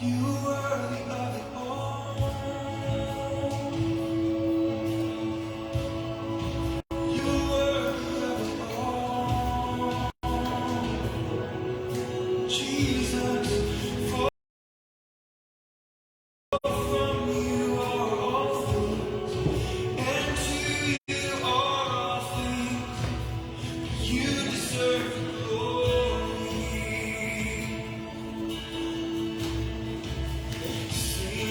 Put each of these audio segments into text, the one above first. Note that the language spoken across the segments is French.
You are worthy of it all. You are worthy of it all. Jesus, for from you are all things, and to you are all things. You deserve the glory. Sing,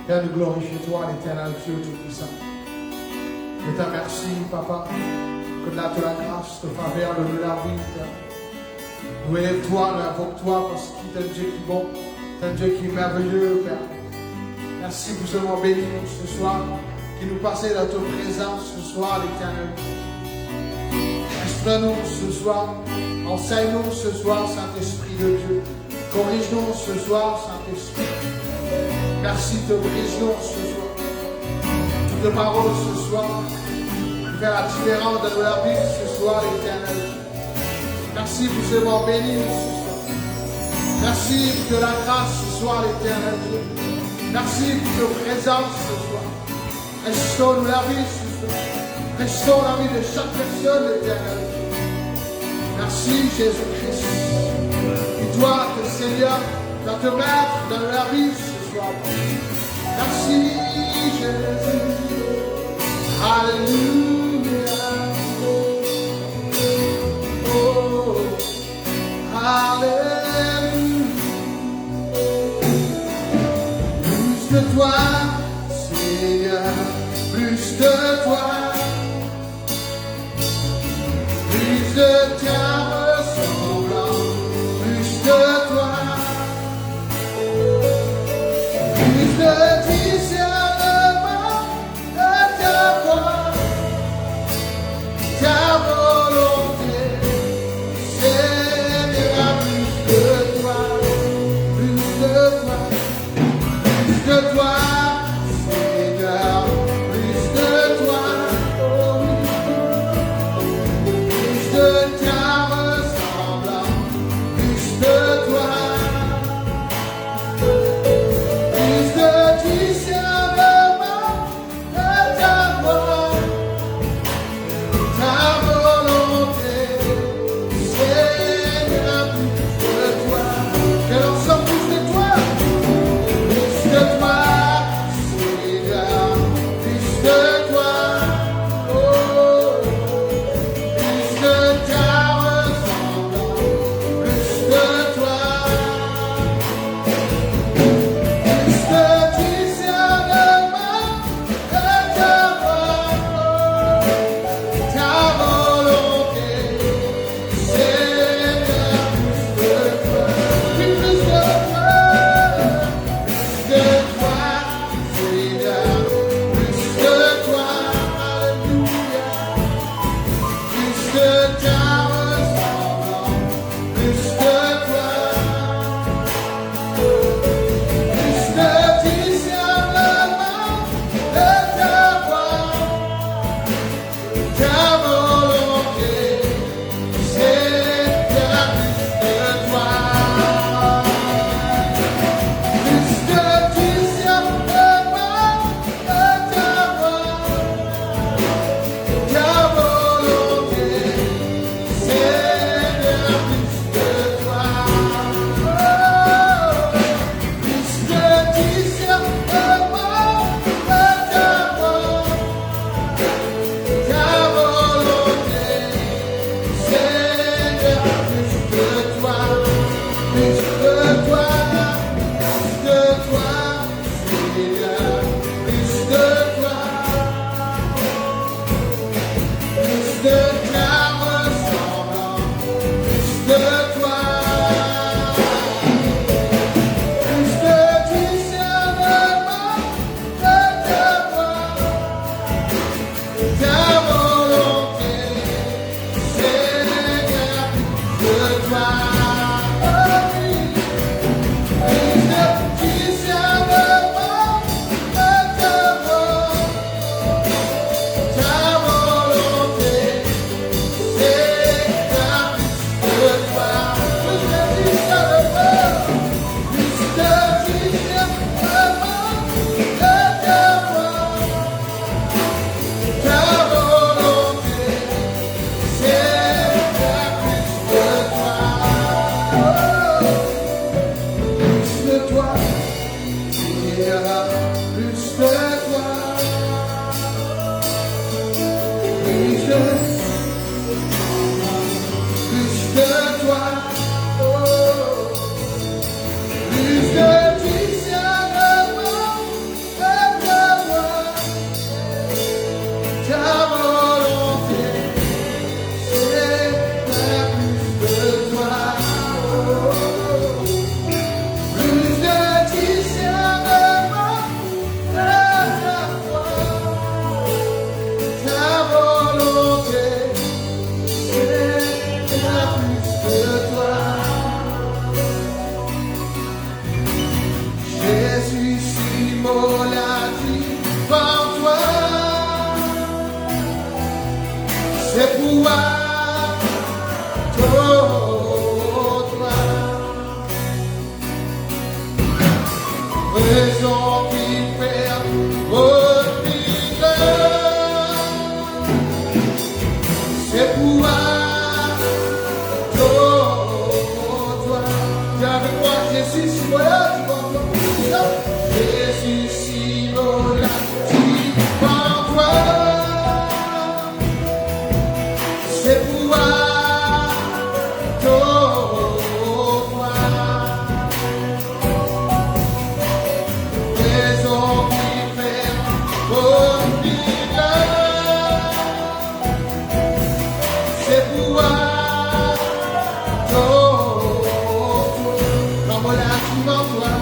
Père, nous glorifions toi, l'éternel Dieu Tout-Puissant. Je te remercie, Papa, que là, tu as la grâce, de faveur de la vie, Père. Nous élève-toi, nous invoque-toi, parce que tu es un Dieu qui est bon, tu es un Dieu qui est merveilleux, Père. Merci pour ce moment béni ce soir, qui nous passait dans ta présence ce soir, l'éternel. Instruis-nous ce soir, enseigne-nous ce soir, Saint-Esprit de Dieu. Corrige-nous ce soir, Saint-Esprit. Merci de te briser ce soir. Toutes les paroles ce soir, qui fait la différence dans la vie ce soir, l'éternel. Merci pour ce moment béni ce soir. Merci pour la grâce ce soir, l'éternel Dieu. Merci pour ta présence ce soir. Restaure-nous la vie ce soir. Restaure la vie de chaque personne, l'éternel Dieu. Merci Jésus-Christ. Et toi, le Seigneur, dois te mettre dans la vie ce soir. Merci Jésus. Alléluia. Oh, Alléluia. Plus de toi, Seigneur, plus de toi. Plus de ta ressemblance, plus de toi, plus de discernement de ta voix, ta volonté, Seigneur, plus de toi, plus de toi, plus de toi, Seigneur, plus de toi. De ta ressemblance, plus de toi, plus de discernement de ta voix, ta volonté, Seigneur, plus de toi, que l'on soit plus de toi, Seigneur, plus de toi, oh. pouvoir, toi, raison qui fait respirer, c'est pouvoir, toi. Viens avec moi, Jésus, si voilà, tu vas entendre ça. Jésus, si voilà, tu vas voir, c'est pouvoir, toi. Raison qui fait respirer, c'est pouvoir, comme on l'a dit en toi.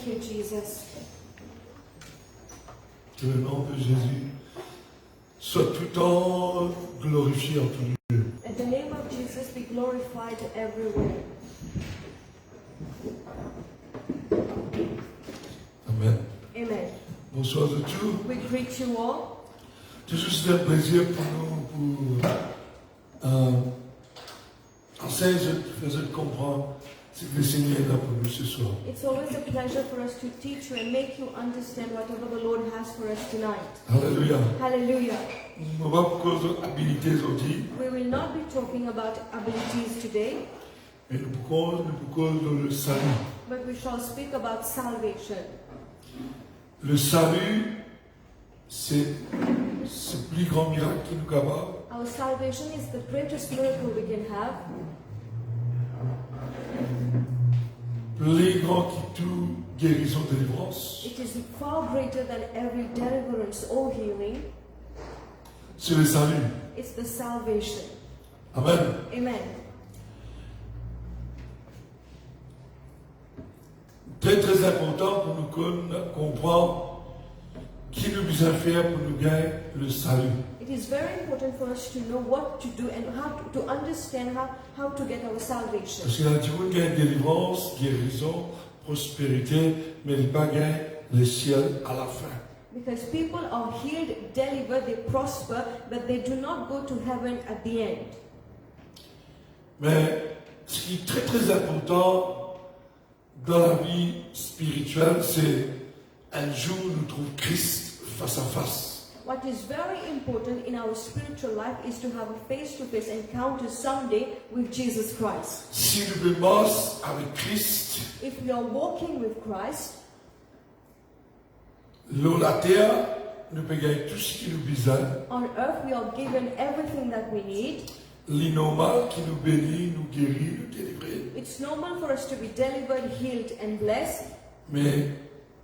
Thank you, Jesus. Que le nom de Jésus soit tout le temps glorifié en tout lieu. Let the name of Jesus be glorified everywhere. Amen. Amen. Bonsoir de tous. We greet you all. Toujours c'est un plaisir pour nous, essayer de faire comprendre ce que le Seigneur est là pour nous ce soir. It's always a pleasure for us to teach you and make you understand whatever the Lord has for us tonight. Alléluia. Hallelujah. On va cause d'habilité aujourd'hui, We will not be talking about abilities today, mais nous cause dans le salut. but we shall speak about salvation. Le salut, c'est ce plus grand miracle qui nous capable. Our salvation is the greatest miracle we can have, Plus grand qui tout guérison, délivrance. it is far greater than every deliverance or healing. C'est le salut. It's the salvation. Amen. Amen. Très très important pour nous comprendre qui nous besoin faire pour nous gagner le salut. It is very important for us to know what to do and how to understand how to get our salvation. Parce qu'il y a du monde qui gagne délivrance, guérison, prospérité, mais il pas gagner le ciel à la fin. Because people are healed, delivered, they prosper, but they do not go to heaven at the end. Mais ce qui est très très important dans la vie spirituelle, c'est un jour nous trouvons Christ face à face. What is very important in our spiritual life is to have a face-to-face encounter someday with Jesus Christ. Si nous vivons avec Christ, If we are walking with Christ, l'eau, la terre, nous pouvons gagner tout ce qui nous besoin. on earth we are given everything that we need. L'innormal qui nous bénit, nous guérit, nous délivre. It's normal for us to be delivered, healed, and blessed, Mais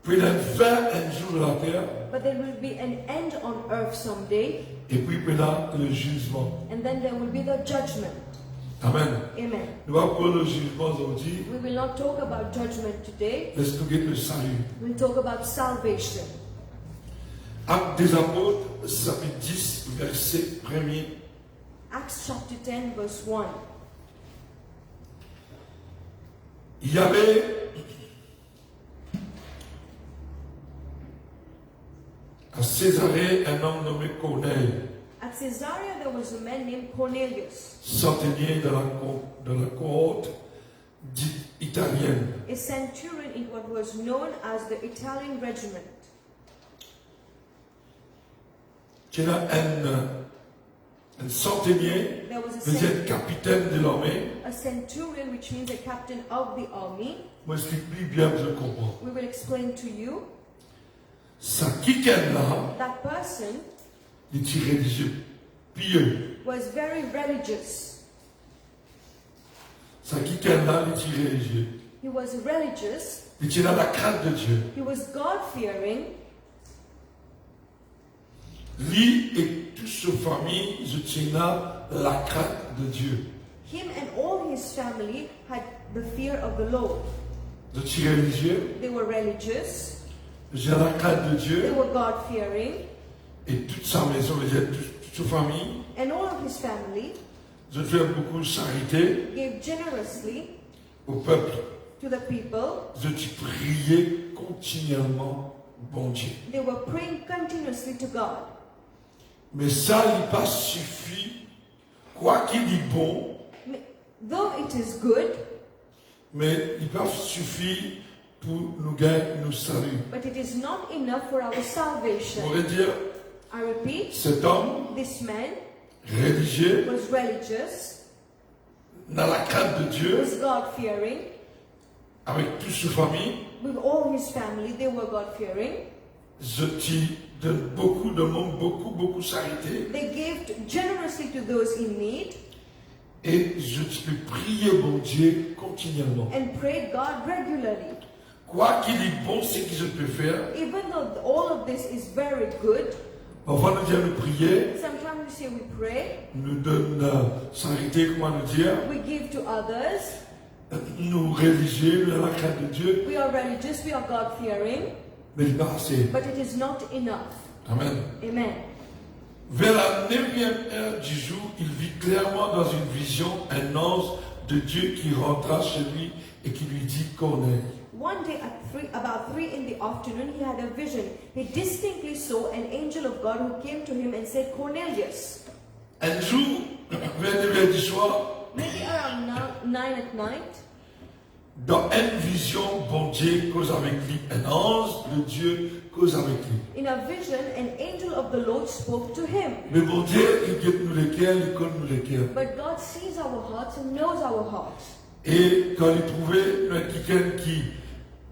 puis il y a 21 jours de la terre, but there will be an end on earth someday, et puis il y a le jugement. and then there will be the judgment. Amen. Amen. Nous allons prendre le jugement aujourd'hui. We will not talk about judgment today. Laisse-nous guetter le salut. We'll talk about salvation. Actes des apôtres, chapitre 10, verset 1er. Acts chapter 10, verse 1. Il y avait à Césarée un homme nommé Corneille, At Caesarea, there was a man named Cornelius, centenier de la cohorte dite italienne. a centurion in what was known as the Italian regiment. Qui a un centenier, There was vous êtes capitaine de l'armée. a centurion, which means a captain of the army. Moi, je explique plus bien, je comprends. We will explain to you. Ça qui est là, That person il est religieux, pieux. was very religious. Ça qui est là, il est religieux. He was religious. Il est dans la crainte de Dieu. He was God-fearing. Lui et toute sa famille, je tiens là la crainte de Dieu. Him and all his family had the fear of the Lord. Je suis religieux, They were religious. j'ai la crainte de They Dieu were God-fearing. et toute sa maison, toute sa famille. And all of his family Je fais beaucoup de charité gave generously au peuple. to the people. Je suis prié continuellement, bon Dieu. They were praying continuously to God. Mais ça, il pas suffit. Quoi qu'il est bon, Though it is good, mais il pas suffit pour nous gagner, nous saluer. but it is not enough for our On salvation. pourrait dire, I repeat, cet homme this man religieux, was religious, dans la crainte de Dieu, was God-fearing. avec toute sa famille, With all his family, they were God-fearing. je te donne beaucoup de monde, beaucoup charité. They gave generously to those in need Et je peux prier mon Dieu continuellement. and prayed God regularly. Quoi qu'il est bon, ce que je peux faire, Even though all of this is very good, parfois nous disons prier, sometimes we say we pray, nous donne charité, comment nous dire, we give to others, nous religieux, nous avons la crainte de Dieu, We are religious, we are God-fearing, mais il n'est pas assez. but it is not enough. Amen. Amen. Vers la 9e heure du jour, il vit clairement dans une vision un ange de Dieu qui rentra chez lui et qui lui dit Corneille. One day about 3 in the afternoon, he had a vision. He distinctly saw an angel of God who came to him and said, Cornelius. Un jour, vers 9 heures du soir, Maybe around 9 at night, dans une vision, bon Dieu cause avec lui. Un ange de Dieu cause avec lui. in a vision, an angel of the Lord spoke to him. Mais bon Dieu, il guette nous les cœurs, il connaît nous les cœurs. But God sees our hearts and knows our hearts. Et quand il trouvait quelqu'un qui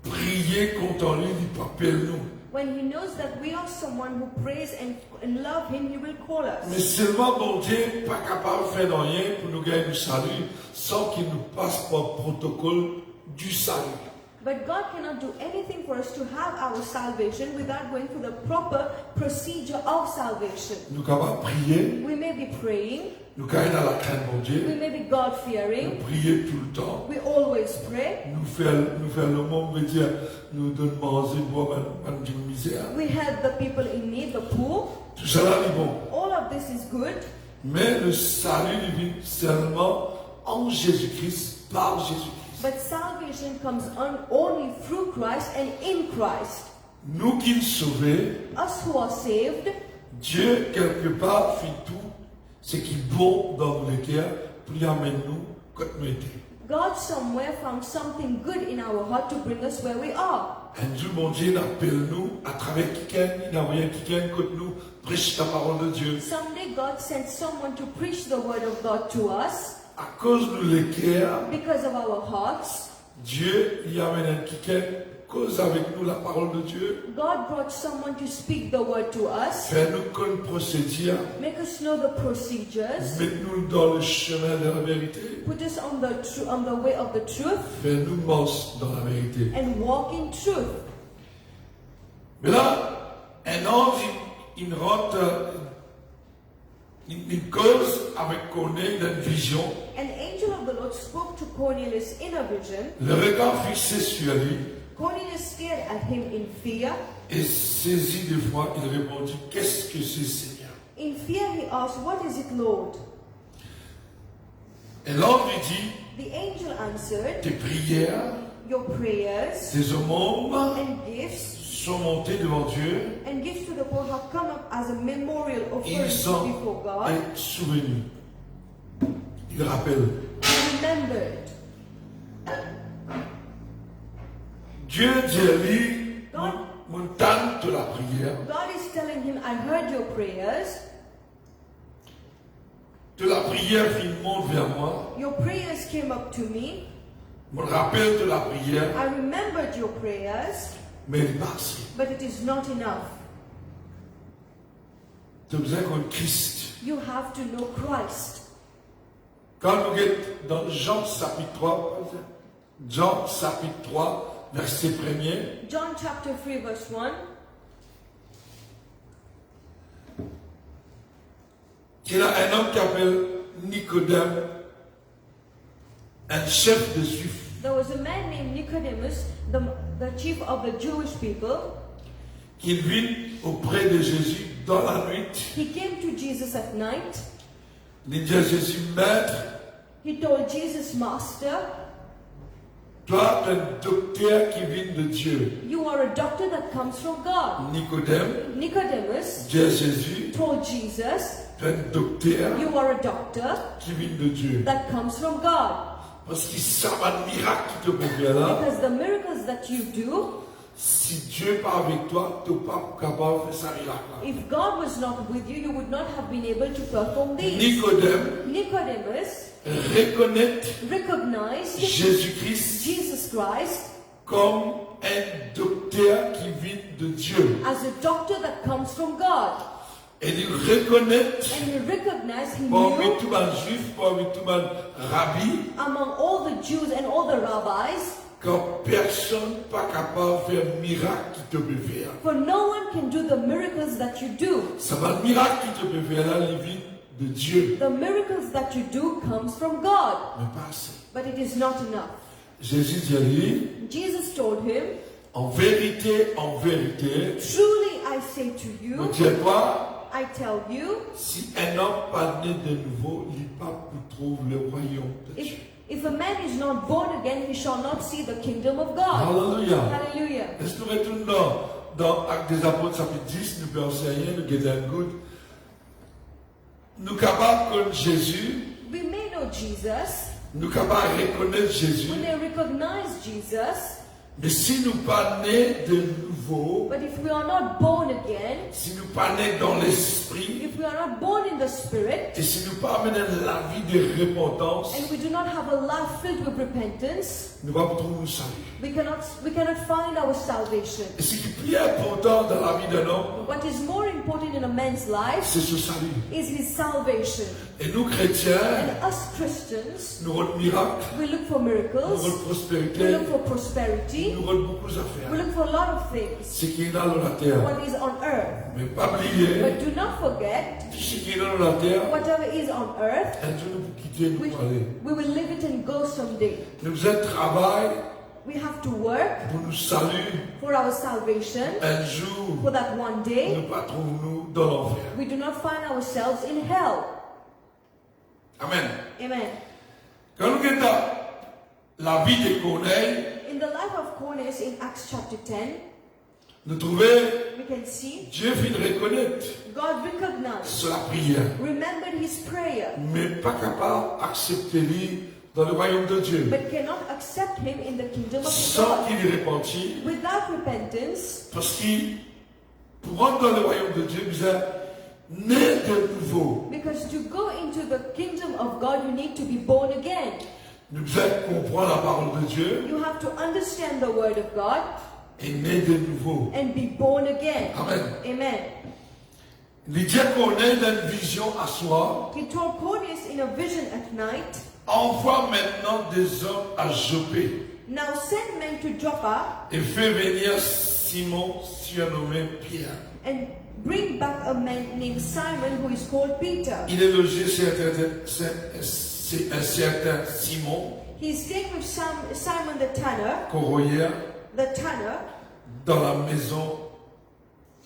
priait contre lui, il appelle nous. When he knows that we are someone who prays and love him, he will call Mais us. seulement bon Dieu n'est pas capable de faire rien pour nous gagner du salut sans qu'il nous passe par le protocole du salut. But God cannot do anything for us to have our salvation without going through the proper procedure of salvation. Nous sommes capables de prier, We may be praying, nous sommes dans la crainte de bon we Dieu, may be God-fearing, nous prier tout le temps, we always pray, nous faire le monde, veut dire, nous donner manger, boire, même de misère. we help the people in need, the poor. Tout cela est bon. All of this is good, Mais le salut il vient seulement en Jésus-Christ, par Jésus-Christ. but salvation comes only through Christ and in Christ. Nous qui sommes sauvés, Us who are saved, Dieu, quelque part, fait tout ce qui est bon dans nos cœurs pour y amener nous comme nous étions. God somewhere found something good in our heart to bring us where we are. Un jour, mon Dieu appelle nous à travers quelqu'un, il envoie quelqu'un que nous prêche la parole de Dieu. Someday God sent someone to preach the word of God to us. À cause de les cœurs, Because of our hearts, Dieu y amène quelqu'un, cause avec nous la parole de Dieu, God brought someone to speak the word to us, fait nous comme procédure, make us know the procedures, met nous dans le chemin de la vérité, put us on the way of the truth, fait nous marcher dans la vérité. and walk in truth. Mais là, un ange, il rentre, il cause avec Corneille dans une vision. An angel of the Lord spoke to Cornelius in a vision. Le regard fixé sur lui Cornelius stared at him in fear. et saisi de foi, il répondit, qu'est-ce que c'est, Seigneur? In fear he asked, What is it, Lord? Et l'ange lui dit, The angel answered, tes prières, Your prayers tes aumônes and gifts sont montées devant Dieu, and gifts to the poor have come up as a memorial ils offering sont before God. un souvenir. Il rappelle, He remembered. Dieu dit à lui, mon temps de la prière, God is telling him, I heard your prayers. de la prière qui monte vers moi, Your prayers came up to me. mon rappel de la prière, I remembered your prayers, mais il passe. but it is not enough. Tu as besoin de Christ. You have to know Christ. Quand nous sommes dans Jean chapitre 3, Jean chapitre 3, verset 1er, John chapter 3 verse 1. il y a un homme qui s'appelle Nicodème, un chef de Juifs. There was a man named Nicodemus, the chief of the Jewish people. qui vient auprès de Jésus dans la nuit. He came to Jesus at night. Il dit à Jésus, Maître, He told Jesus, Master, toi, tu es un docteur qui vient de Dieu. you are a doctor that comes from God. Nicodème Nicodemus dit à Jésus, told Jesus, tu es un docteur you are a doctor qui vient de Dieu. that comes from God. Parce qu'il savent un miracle qui te peut faire là. Because the miracles that you do, Si Dieu n'est pas avec toi, tu n'es pas capable de faire ça miracle. if God was not with you, you would not have been able to perform these. Nicodème Nicodemus reconnaît recognized Jésus-Christ Jesus Christ comme un docteur qui vient de Dieu. as a doctor that comes from God. Et il reconnaît And he recognized, he parmi knew tout le juif, parmi tout le rabbi, among all the Jews and all the rabbis, que personne n'est pas capable de faire un miracle qui te peut faire. for no one can do the miracles that you do. Ça va, le miracle qui te peut faire là, il vient de Dieu. The miracles that you do comes from God, Mais pas assez. but it is not enough. Jésus dit à lui, Jesus told him, en vérité, truly I say to ne you, dis pas, I tell you, si un homme pas né de nouveau, il n'est pas pour trouver le royaume de Dieu. if a man is not born again, he shall not see the kingdom of God. Alléluia. Hallelujah. Est-ce que nous retournons dans Actes des Apôtres, chapitre 10, nous pensons à rien, nous guettons good. Nous sommes capables de connaître Jésus, We may know Jesus, nous sommes capables de reconnaître Jésus, we may recognize Jesus, mais si nous ne sommes pas nés de nouveau, but if we are not born again, si nous ne sommes pas nés dans l'esprit, if we are not born in the Spirit, et si nous ne sommes pas amenés la vie de repentance, and we do not have a life filled with repentance, nous ne pouvons pas trouver le salut. we cannot find our salvation. Et ce qui est plus important dans la vie d'un homme, What is more important in a man's life c'est ce salut. is his salvation. Et nous, chrétiens, And us Christians, nous avons miracles, we look for nous miracles, avons we prospérité, look for prosperity, nous avons beaucoup we d'affaires. look for a lot of things. Ce qui est dans la terre. What is on earth. Mais pas oublier, But do not forget, tout ce qui est dans la terre, whatever is on earth, un jour nous pouvons quitter, nous we, pouvons aller. we will live it and go someday. Nous avons travail We have to work pour nous saluer. for our salvation, Un jour, for that one day nous ne pas trouver nous dans l'enfer. we do not find ourselves in hell. Amen. Amen. Quand nous regardons la vie de Corneille, In the life of Cornelius in Acts chapter 10, nous trouvons we can see Dieu fit reconnaître God recognized, sur la prière, remembered his prayer, mais pas capable d'accepter lui dans le royaume de Dieu. but cannot accept him in the kingdom of Sans God qu'il y repentit, without repentance, parce qu'il, pour entrer dans le royaume de Dieu, vous êtes né de nouveau. because to go into the kingdom of God you need to be born again. Nous devons comprendre la parole de Dieu You have to understand the word of God et né de nouveau. and be born again. Amen. Amen. Il dit qu'on ait une vision à soi. He told Cornelius in a vision at night, Envoie maintenant des hommes à Jopé now send men to Joppa et fais venir Simon, surnommé Pierre. and bring back a man named Simon who is called Peter. Il est logé chez un certain Simon, He's staying with Simon the corroyeur, tanner, dans la maison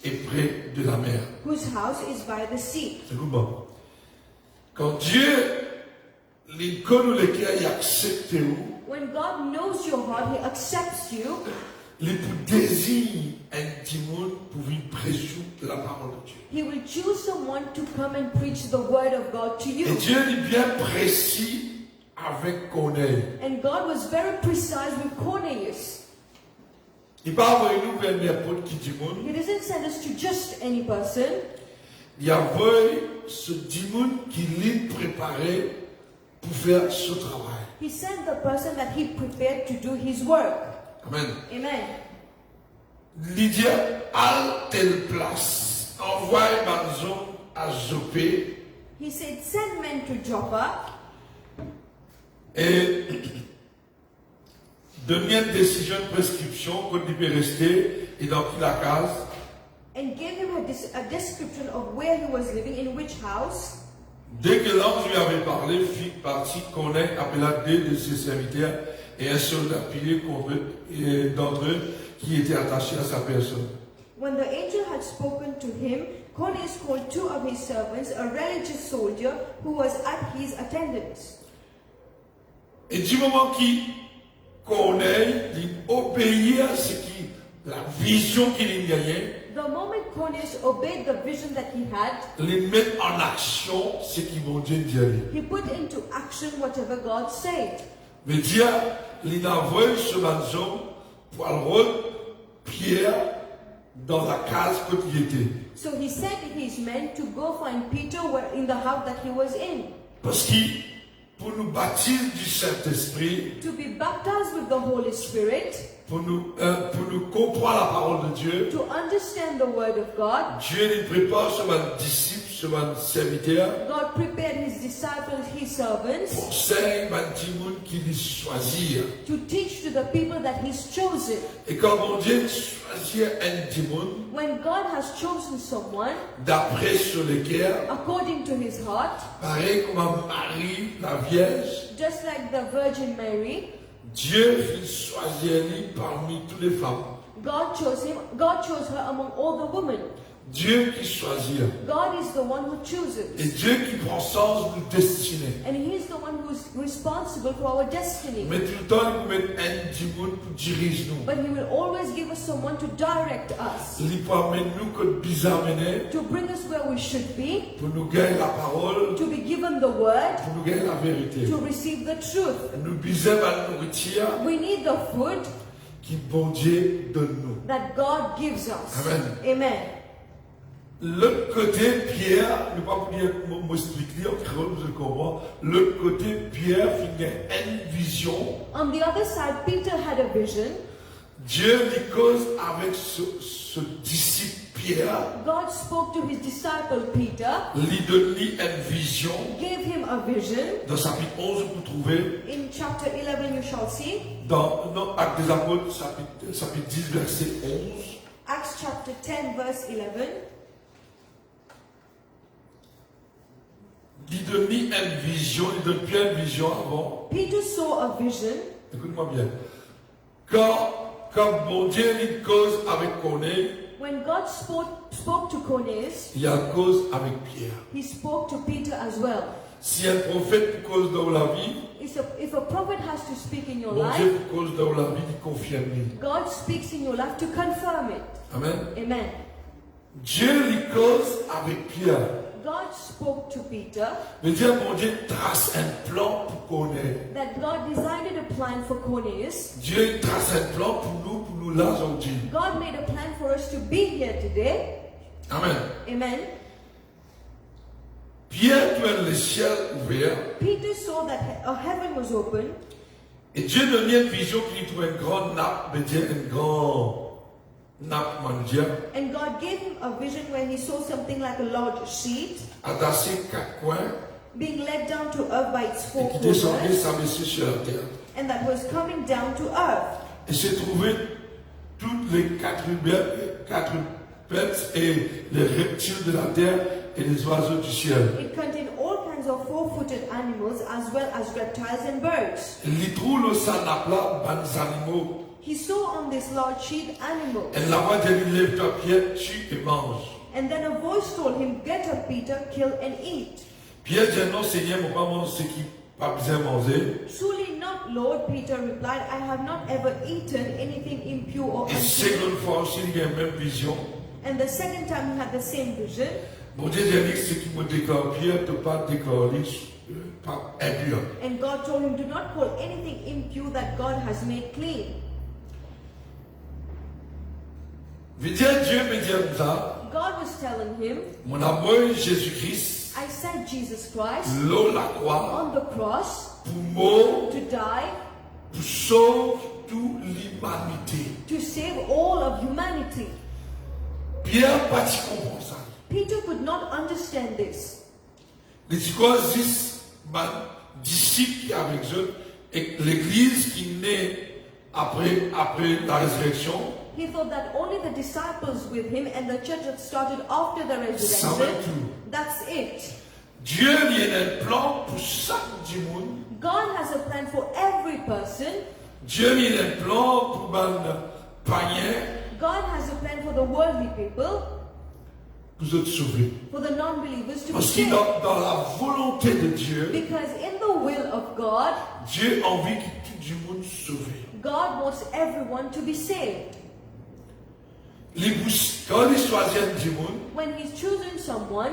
et près de la mer. whose house is by the sea. C'est bon. Quand Dieu les connaît le cœur et accepte où, When God knows your heart, He accepts you. les désirs intimes pour venir prêcher la parole de Dieu. He will choose someone to come and preach the word of God to Et you. Dieu est bien précis avec Corneille. And God was very precise with Cornelius. Il va envoyer nous vers n'importe qui du monde. He doesn't send us to just any person. Il envoie ce démon qui l'est préparé pour faire ce travail. He sent the person that He prepared to do His work. Amen. Amen. Lydia, à telle place, envoie ma zone à Jopé He said, send men to Joppa et donner une décision de prescription qu'on peut rester et dans la case. and gave him a description of where he was living, in which house. Dès que l'ange lui avait parlé, fit partie Corneille, appela deux de ses serviteurs et un soldat pillé d'entre eux qui était attaché à sa personne. When the angel had spoken to him, Cornelius called two of his servants, a religious soldier who was at his attendance. Et du moment qu'il Corneille il obéit à ce qui, la vision qu'il y gagnait, The moment Cornelius obeyed the vision that he had, il met en action ce qui mon Dieu dit. he put into action whatever God said. Mais Dieu, il a envoyé ce maison pour aller Pierre dans la case où il était. So he sent his men to go find Peter in the house that he was in, Parce que pour nous baptiser du Saint-Esprit, to be baptized with the Holy Spirit, pour nous comprendre la parole de Dieu, to understand the word of God. Dieu il prépare sur un disciple, sur un serviteur, God prepared his disciples, his servants, pour servir un petit monde qu'il choisit. to teach to the people that he's chosen. Et quand mon Dieu choisit un petit monde, When God has chosen someone d'après sur le cœur, according to his heart, pareil comme Marie, la Vierge, just like the Virgin Mary, Dieu il choisit lui parmi toutes les femmes. God chose him. God chose her among all the women. Dieu qui choisit. God is the one who Et chooses. Dieu qui prend sens de destinée. And He is the one who is responsible for our destiny. Mais tout le temps, il nous met un djimoun pour diriger nous. But He will always give us someone to direct us, Il peut amener nous comme bizarre mené to bring us where we should be, pour nous gagner la parole, to be given the word, pour nous gagner la vérité. to receive the truth. Nous bisons la nourriture We need the food qui bon Dieu donne nous. that God gives us. Amen. Amen. L'autre côté, Pierre, ne pas vous dire, m'expliquer, en créole, vous allez comprendre. L'autre côté, Pierre, il a une vision. On the other side, Peter had a vision. Dieu lui cause avec ce disciple Pierre, God spoke to his disciple Peter, lui donne lui une vision. gave him a vision. Dans chapitre 11, vous trouvez, In chapter 11, you shall see. dans Actes des Apôtres, chapitre 10, verset 11. Acts chapter 10, verse 11. Il donne lui une vision, il donne Pierre une vision avant. Peter saw a vision. Écoute-moi bien. Quand mon Dieu lui cause avec Corneille, When God spoke to Cornelius, il y a cause avec Pierre. he spoke to Peter as well. Si un prophète cause dans la vie, If a prophet has to speak in your mon life, Dieu cause dans la vie, il confirme. God speaks in your life to confirm it. Amen. Amen. Dieu lui cause avec Pierre. God spoke to Peter Mais Dieu, mon Dieu, trace un plan pour connaître. that God decided a plan for Cornelius. Dieu trace un plan pour nous là aujourd'hui. God made a plan for us to be here today. Amen. Amen. Pierre, tu as le ciel ouvert. Peter saw that a heaven was open, Et Dieu donnait une vision qui trouve une grande nappe, mais Dieu une grande nappe mondiale, and God gave him a vision where he saw something like a large sheet attachée quatre coins, being let down to earth by its et four qui descendait, corners, s'abaissait sur la terre. and that was coming down to earth. Et s'est trouvé toutes les quatre bêtes et les reptiles de la terre et les oiseaux du ciel. It contained all kinds of four-footed animals as well as reptiles and birds. Il trouve le sanapla, les animaux. He saw on this large sheet animals. Et la voix de lui lève ta pied, tue et mange. And then a voice told him, "Get up, Peter, kill and eat." Pierre dit non, Seigneur, mon pas manger ce qui pas besoin de manger. Truly not, Lord, Peter replied, "I have not ever eaten anything impure or Et unclean." seconde fois aussi, il y a la même vision. And the second time he had the same vision. Mon Dieu dit ce qui me déclare Pierre, ne pas déclarer pas impur. And God told him, "Do not call anything impure that God has made clean." Je dis Dieu me dit ça, God was telling him, mon amour Jésus-Christ, "I sent Jesus Christ l'eau la croix, on the cross pour moi, to die, pour sauver toute l'humanité. to save all of humanity." Pierre pas dit comprendre ça. Peter could not understand this. Les disciples qui avec eux, et l'église qui naît après la résurrection, He thought that only the disciples with him and the church that started after the ça va resurrection, tout. that's it. Dieu il a un plan pour chaque du monde. God has a plan for every person. Dieu il a un plan pour les païens, God has a plan for the worldly people, pour eux sauver. for the non-believers to be Parce que saved. dans la volonté de Dieu, Because in the will of God, Dieu a envie que tout du monde soit sauvé. God wants everyone to be saved. Quand il choisit un du monde, When He's chosen someone,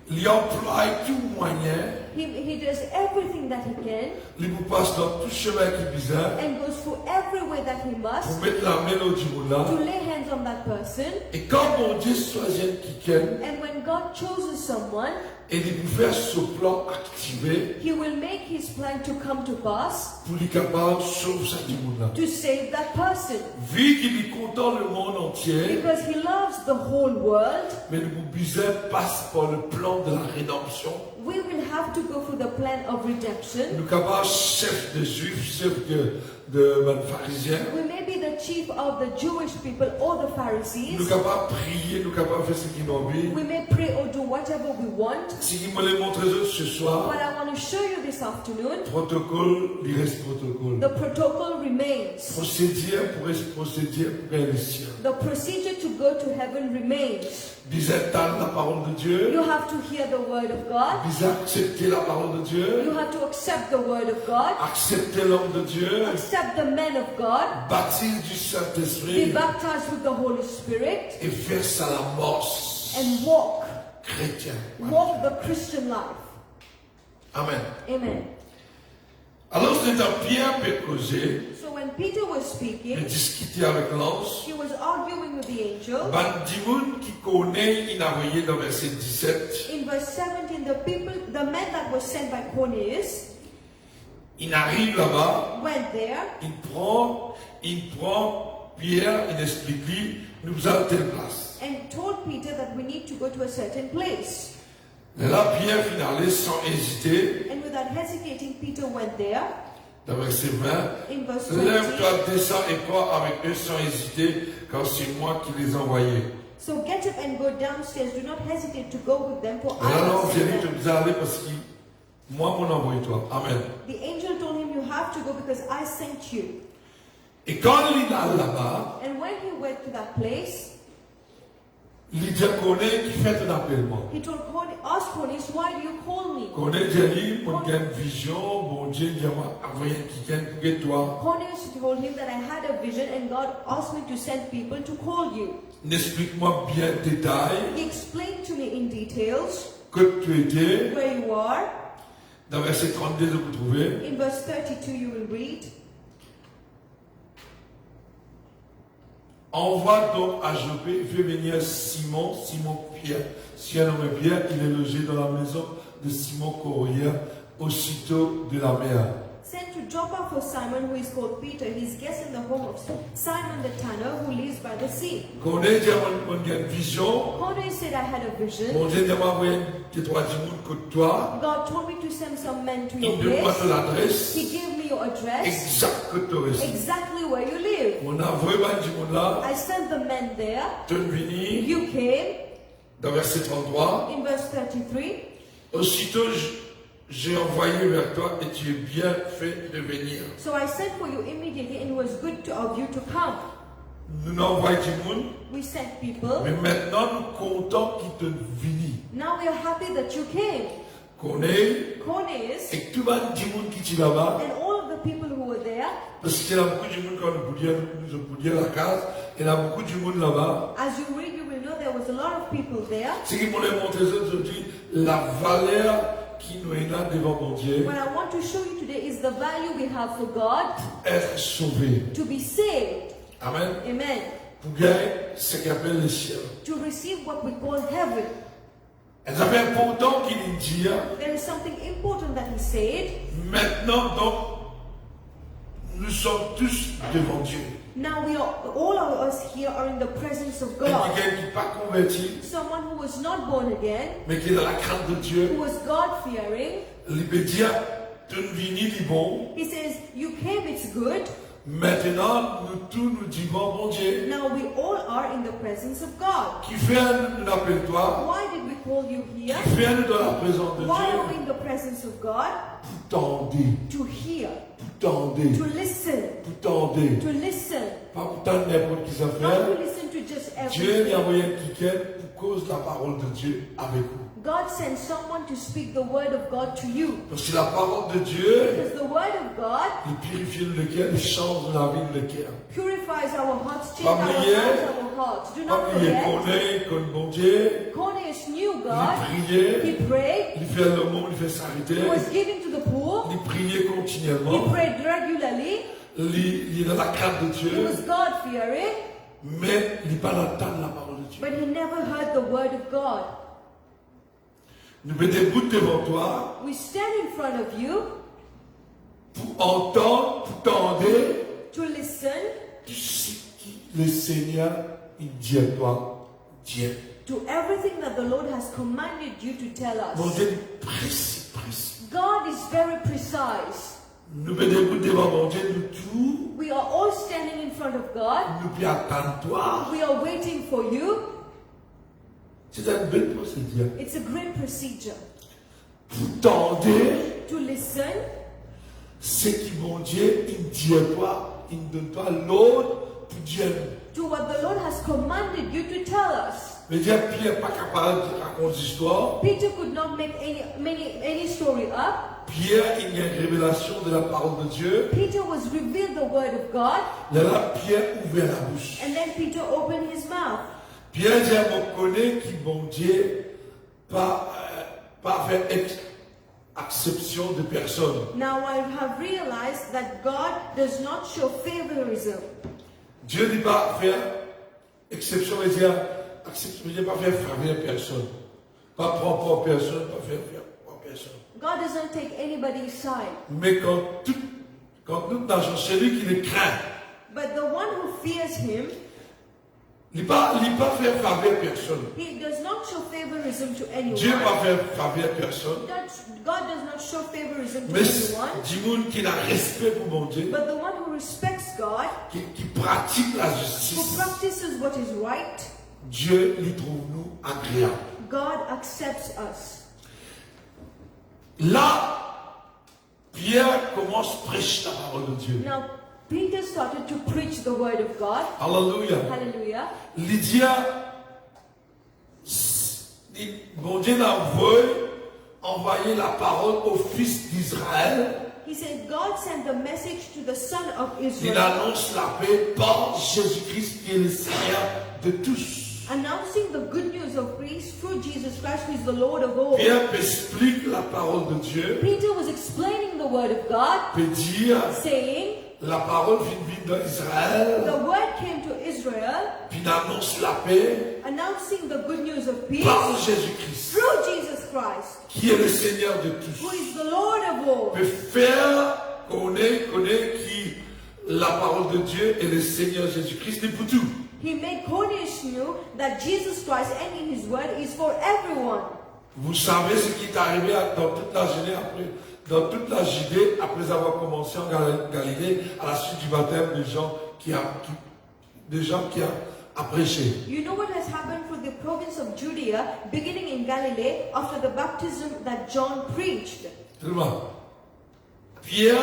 il emploie tout moyen, He does everything that He can il vous passe dans tout chemin qui est bizarre, and goes through every way that He pour must mettre la main au du monde là. to lay hands on that person. Et quand mon Dieu choisit quelqu'un, And when God chooses someone, et il vous fait ce plan activé He will make His plan to come to pass pour lui capable de sauver ça du monde là. to save that person. Vu qu'il est content le monde entier, Because He loves the whole world, mais le bizarre passe par le plan de la rédemption. we will have to go through the plan of redemption. Nous capables chef de juifs, chef de pharisiens, We may be the the chief of the Jewish people or the Nous Pharisees. sommes capables de prier, nous sommes capables de faire ce qui nous envie. We may pray or do whatever we want. Si je me montre ce soir, But I want to show you this afternoon, protocole, il reste protocole. the protocol remains. Procédure pour procédure pour aller ciel. The procedure to go to heaven remains. Disait la parole de Dieu. You have to hear the word of God. Disait accepter la parole de Dieu. You have to accept the word of God. Accepter l'homme de Dieu. Accept the man of God. Baptise du Be Saint-Esprit. baptized with the Holy Spirit. Et faire ça la morse And walk. chrétien. Walk the Christian life. Amen. Amen. Alors c'est un Pierre peut causer, So when Peter was de speaking, discuter avec l'ange. he was arguing with the angel. Ben Dimoun qui connaît, il a envoyé dans verset 17. In verse 17, the man that was sent by Cornelius Il arrive là-bas, went there. il prend Pierre, il explique lui, nous allons à telle place. And told Peter that we need to go to a certain place. Et là, Pierre finalise sans hésiter, And without hesitating, Peter went there. dans verset 20. In verse 20. Lève-toi, descends et pars avec eux sans hésiter, car c'est moi qui les ai envoyés. So get up and go downstairs. Do not hesitate to go with them, for Et là, I non, will j'ai send dit, them. tu dois aller parce que moi, mon envoyé toi. Amen. The angel told him, you have to go because I sent you. Et quand il est là-bas, And when he went to that place, il dit connaît qui fait un appellement. he told asked Cornelius, why do you call me? Connaît Jésus, mon gain vision, mon Dieu, il m'a envoyé qui gagne pour toi. Cornelius told him that I had a vision and God asked me to send people to call you. Explique-moi bien le détail He explained to me in details que tu étais. where you are. Dans verset 32, vous trouvez. In verse 32 you will read. Envoie donc à Jopé, fais venir Simon Pierre. Si un homme Pierre, il est logé dans la maison de Simon Corrier, aussitôt de la mer. Send to Joppa for Simon, who is called Peter. He is guest in the home of Simon the tanner, who lives by the sea. Connais Dieu, mon vision. Cornelius said, I had a vision. Mon Dieu m'a envoyé que toi, du monde que toi. God told me to send some men to your Il me place. donne l'adresse He gave me your address, exacte que tu as reçue. exactly where you live. On a vraiment du monde là. I sent the men there. Tu es venu You came. dans verset 33. In verse 33, Aussitôt, j'ai envoyé vers toi et tu es bien fait de venir. so I sent for you immediately, and it was good of you to come. Nous envoyons du monde, We sent people. mais maintenant nous comptons qu'il te vini. Now we are happy that you came. Connais Cornelius et tout le monde du monde qui est là-bas. and all of the people who were there, Parce qu'il y a beaucoup de monde quand nous boudions la case. Il y a beaucoup de monde là-bas. as you read, you will know there was a lot of people there. Ce qui voulait montrer aujourd'hui, la valeur qui nous est là devant mon Dieu, What I want to show you today is the value we have for God être sauvé. to be saved. Amen. Amen. Pour gagner ce qu'on appelle le ciel. To receive what we call heaven. Et ça fait important qu'il dit, There is something important that he said. maintenant donc, nous sommes tous devant Dieu. Now we are, all of us here are in the presence of Et God. quelqu'un qui n'est pas converti, Someone who was not born again, mais qui est dans la crainte de who Dieu, was God-fearing, il peut dire, tu es venu, il est bon. he says, you came, it's good. Maintenant, nous tous nous disons, mon Dieu, Now we all are in the presence of God. qui fait un appel toi, Why did we call you here? qui fait un dans la présence de Why are we Dieu, in the presence of God? pour t'aider, To hear, pour t'aider, to listen, pour t'aider. to listen. Pas pour t'aider n'importe qui ça Not fait. to listen to just Dieu lui a everything. envoyé quelqu'un pour cause de la parole de Dieu avec vous. God sends someone to speak the word of God to you. Parce que la parole de Dieu, Because the word of God il purifie le cœur, il change la vie de le cœur. purifies our hearts, changes Pas our oublier. lives, our hearts. Do Pas not prier, forget. connaît comme bon Dieu, Cornelius knew il God. priait, He prayed. il fait le monde, il fait s'arrêter, He was giving to the poor. il priait He continuellement, prayed regularly. il est dans la crainte de He Dieu, was God-fearing. mais il n'est pas d'entendre la parole de Dieu. But he never heard the word of God. Nous mettons debout devant toi We stand in front of you pour entendre, pour t'entendre to listen tout ce que le Seigneur il dit à toi, Dieu. to everything that the Lord has commanded you to tell Mon us. Dieu est précis, précis. God is very precise. Nous mettons debout devant mon Dieu, nous tous, We are all standing in front of God. nous puis attendre toi. We are waiting for you. C'est une belle procédure. It's a great procedure Pour tendre, to listen ce qui bon Dieu, il ne dit pas, il ne donne pas l'ordre pour Dieu. to what the Lord has commanded you to tell us. Mais Dieu, Pierre n'est pas capable de raconter l'histoire. Peter could not make any story up. Pierre, il y a une révélation de la parole de Dieu. Peter was revealed the word of God, Là, Pierre ouvert la bouche. and then Peter opened his mouth. Pierre dit, on connaît qui bon Dieu, pas faire exception de personne. Now I have realized that God does not show favoritism. Dieu ne dit pas faire exception, mais dire acception, mais pas faire faveur personne. Pas prendre pour personne, pas faire pour personne. God doesn't take anybody's side. Mais quand nous nageons, celui qui le craint, But the one who fears him, il ne pas faire faveur personne. he does not show favoritism to anyone. Dieu ne pas faire faveur personne. God does not show favoritism to Mais anyone. du monde qui a respect pour mon Dieu, But the one who respects God, qui pratique la who justice, practices what is right, Dieu lui trouve nous agréable. God accepts us. Là, Pierre commence à prêcher la parole de Dieu. Now, Peter started to preach the word of God. Alléluia. Hallelujah. Lydia, bon Dieu a envoyé la parole au fils d'Israël. He said, God sent the message to the son of Il Israel, annonce la paix par Jésus-Christ qui est le Seigneur de tous. announcing the good news of peace through Jesus Christ, who is the Lord of all. Pierre explique la parole de Dieu, Peter was explaining the word of God, peut dire saying, la parole vient d'Israël, the word came to Israel, puis il annonce la paix announcing the good news of peace par Jésus-Christ, through Jesus Christ, qui est le Seigneur de who tous. is the Lord of all. Peut faire connaître qui la parole de Dieu et le Seigneur Jésus-Christ est pour tout. He made Cornelius know that Jesus Christ and in his word is for everyone. Vous savez ce qui est arrivé dans toute la Judée après avoir commencé en Galilée à la suite du baptême des gens qui a prêché. You know what has happened for the province of Judea, beginning in Galilee, after the baptism that John preached? Tellement. Pierre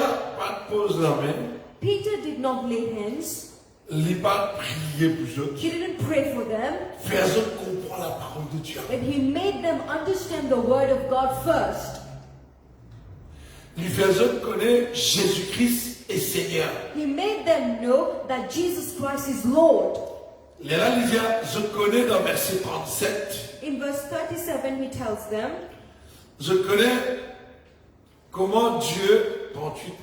pose la main, Peter did not lay hands. il n'a pas prié pour eux. He didn't pray for them, Faisons comprendre la parole de Dieu. but he made them understand the word of God first. Il faisait connaître Jésus-Christ est Seigneur. He made them know that Jesus Christ is Lord. Là, il dit, je connais dans verset 37, In verse 37, he tells them, je connais comment Dieu, 38,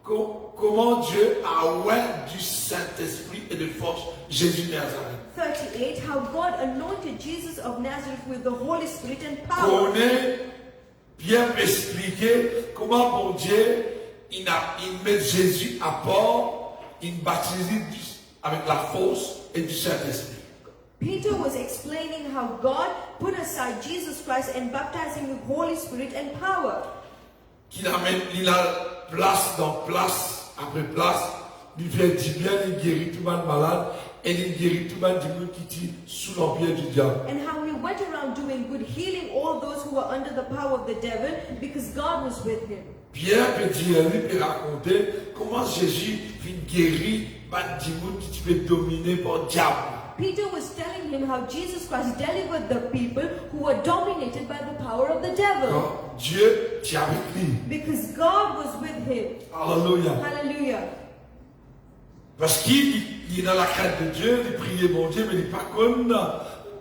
comment Dieu a oint du Saint-Esprit et de force Jésus de Nazareth. 38, how God anointed Jesus of Nazareth with the Holy Spirit and power. Connaît, bien expliquer comment bon Dieu, il met Jésus à part, il baptise avec la force et du Saint-Esprit. Peter was explaining how God put aside Jesus Christ and baptized him with Holy Spirit and power. Qu'il amène, il a place dans place après place, il fait du bien, il guérit tout le monde malade, et il guérit tout le monde qui est sous l'empire du diable. And how he went around doing good, healing all those who were under the power of the devil, because God was with him. Pierre peut dire, lui peut raconter comment Jésus vient guérir des gens qui peut dominer par le diable. Peter was telling him how Jesus Christ delivered the people who were dominated by the power of the devil. Quand Dieu est avec lui. Because God was with him. Alléluia. Hallelujah. Parce qu'il est dans la crainte de Dieu, il prie mon Dieu, mais il n'est pas comme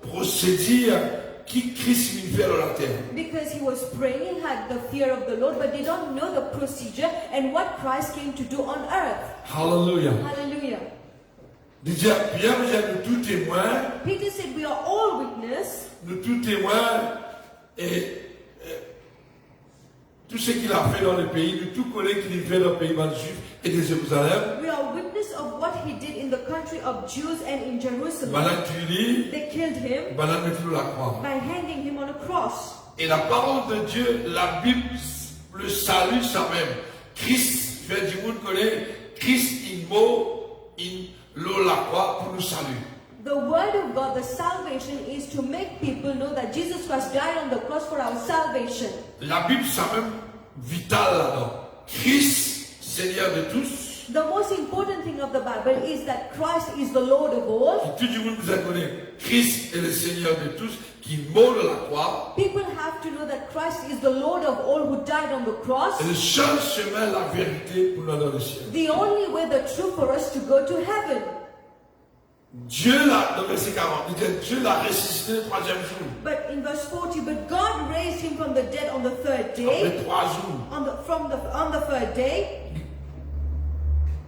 procédure qui Christ vient faire dans la terre. Because he was praying, he had the fear of the Lord, but they don't know the procedure and what Christ came to do on earth. Hallelujah. Hallelujah. Il dit, bien, nous tous témoins, Peter said, we are all witness. nous tous témoins, et tout ce qu'il a fait dans le pays, nous tous connaissons qu'il fait dans le pays juif et de Jérusalem. We are witness of what he did in the country of Jews and in Jerusalem. Maintenant, tu lis, They killed him maintenant, mettez-le la croix. by hanging him on a cross. Et la parole de Dieu, la Bible, le salut, ça même. Christ fait du monde connaît Christ il mort, il l'eau la croix pour nous saluer. The word of God, the salvation, is to make people know that Jesus Christ died on the cross for our salvation. La Bible, c'est même vital là-dedans. Christ, Seigneur de tous. The most important thing of the Bible is that Christ is the Lord of all. Tout le monde vous a connu. Christ est le Seigneur de tous, qui mort de la croix. People have to know that Christ is the Lord of all who died on the cross. C'est le seul chemin, la vérité pour nous dans le ciel. The only way, the truth for us to go to heaven. Dieu l'a, dans le verset 40, il dit Dieu l'a ressuscité le troisième jour. But in verse 40, but God raised him from the dead on the third Après day. 3 jours. On the third day.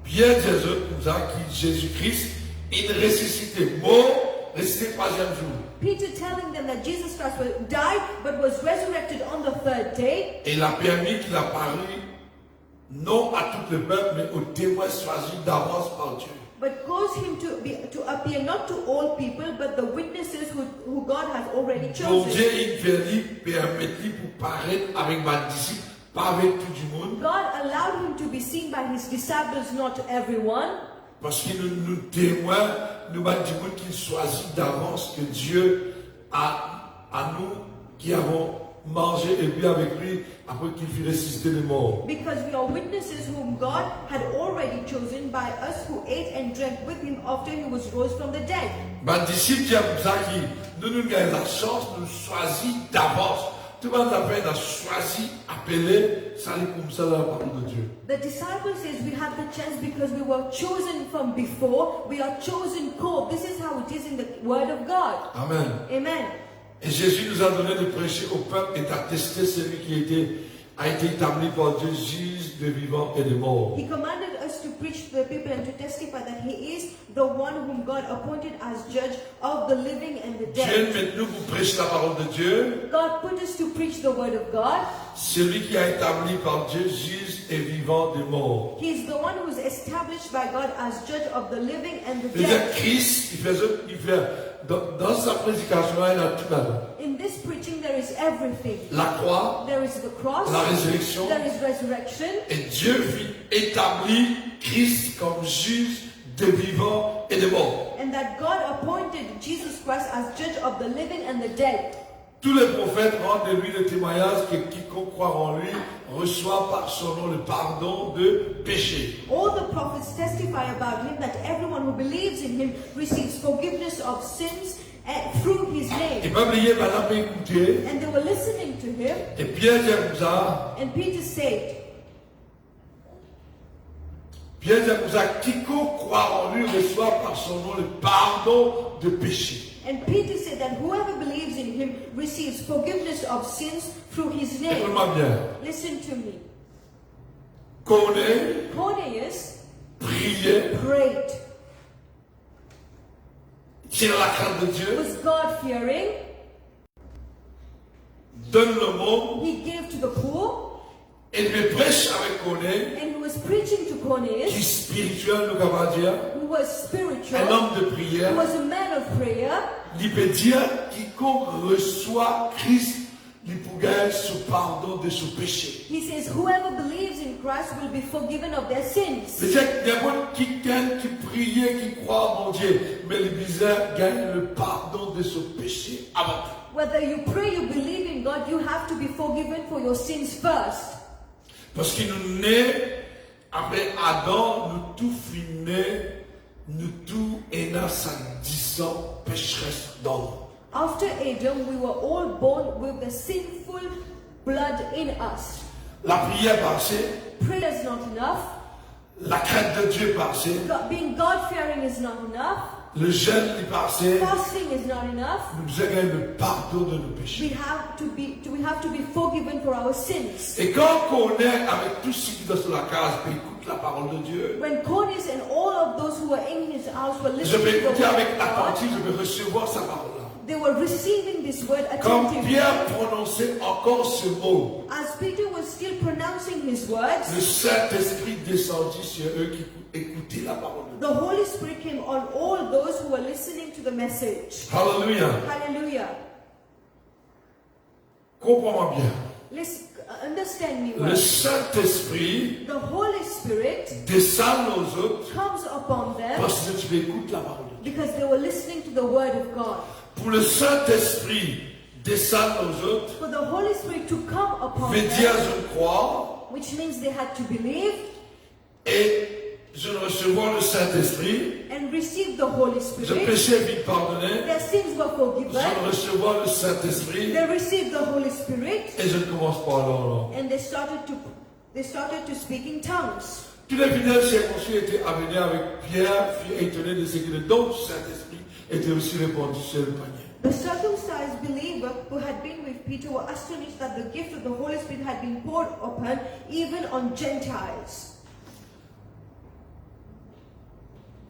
Pierre Jésus nous a dit Jésus-Christ, il est ressuscité, mort, ressuscité le troisième jour. Peter telling them that Jesus Christ died but was resurrected on the third day. Et il a permis qu'il apparût non à tout le peuple, mais aux témoins choisis d'avance par Dieu. But caused him to appear not to all people, but the witnesses who God has already Bon Dieu, chosen. il fait permettre pour paraître avec ma disciple, pas avec tout le monde. God allowed him to be seen by his disciples, not everyone. Parce que nous témoins, nous disons qu'il choisit d'avance que Dieu a à nous qui avons mangé et bu avec lui après qu'il fut ressuscité des morts. Because we are witnesses whom God had already chosen by us who ate and drank with him after he was rose from the dead. Ma disciple qui a ça qui nous gagnons la chance, nous choisit d'avance. Tout le monde a choisi, appelé, ça est comme ça la parole de Dieu. The disciple says we have the chance because we were chosen from before. We are chosen called. This is how it is in the word of God. Amen. Amen. Et Jésus nous a donné de prêcher au peuple et d'attester celui qui a été établi par Dieu, juge des vivants et des morts. He commanded us to preach to the people and to testify that he is the one whom God appointed as judge of the living and the Dieu dead. maintenant vous prêche la parole de Dieu. God put us to preach the word of God. Celui qui a établi par Dieu, juge et vivant des morts. He is the one who is established by God as judge of the living and the C'est-à-dire dead. Christ, il fait dans sa prédication, il a tout là-dedans. In this preaching there is everything. La croix, There is the cross. la résurrection, There is resurrection. et Dieu fit établir Christ comme juge des vivants et des morts. And that God appointed Jesus Christ as judge of the living and the dead. Tous les prophètes rendent de lui le témoignage que quiconque croit en lui reçoit par son nom le pardon de péché. All the prophets testify about him that everyone who believes in him receives forgiveness of sins through his Et name. pas oublier, maintenant, peut écouter. And they were listening to him, Et Pierre dit comme ça, and Peter said, quiconque croit en lui reçoit par son nom le pardon de péché. and Peter said that whoever believes in him receives forgiveness of sins through his name. Écoute-moi bien. Listen to me. Connais, Cornelius prier, prayed. c'est la crainte de Dieu, Was God fearing? donne le monde, He gave to the poor, et me prêche avec Connais, and he was preaching to qui Cornelius, est spirituel, nous avons dire, who was un spiritual, homme de who prière. was a man of prayer. Il peut dire, quiconque reçoit Christ, il peut gagner ce pardon de ce péché. He says, whoever believes in Christ will be forgiven of their sins. C'est-à-dire qu'il y a quelqu'un qui priait, qui croit en Dieu, mais le bizarre gagne le pardon de ce péché avant tout. Whether you pray, you believe in God, you have to be forgiven for your sins first. Parce que nous nés, après Adam, nous tout finés, nous tout ayant 110 ans pécheresse dans nous. After Adam, we were all born with the sinful blood in us. La prière passée, Prayer is not enough. la crainte de Dieu passée, Being God-fearing is not enough. le jeûne est passé, Fasting is not enough. nous avons le pardon de nos péchés. We have to be forgiven for our sins. Et quand on est avec tous ceux qui sont sur la case, qui écoutent la parole de Dieu, When Cornelius and all of those who were in his house were je listening vais to the écouter word avec of God, attention, je vais recevoir sa parole. they were receiving this word Comme attentively. Pierre prononçait encore ce mot, As Peter was still pronouncing his words, le Saint-Esprit descendit sur eux qui écoutaient la parole de the Holy Spirit came on all those who were listening to the message. Dieu. Alléluia. Hallelujah. Comprends-moi bien. understand me Le well. Saint-Esprit The Holy Spirit descend aux autres comes upon them parce que tu écoutes la parole de Dieu. because they were listening to the word of God. Pour le Saint-Esprit descendre aux autres, For the Holy Spirit to come upon veut dire them, je crois which means they had to believe et je recevoir le Saint-Esprit, and receive the Holy je Spirit. péchais vite pardonné, Their sins were forgiven. je recevoir le Saint-Esprit They received the Holy Spirit et je ne commence pas alors. and they started to speak in tongues. Tous les fidèles circoncis étaient amenés avec Pierre, fut étonné de ce que le don du Saint-Esprit était aussi répandu sur le panier. The circumcised believer who had been with Peter were astonished that the gift of the Holy Spirit had been poured upon even on Gentiles.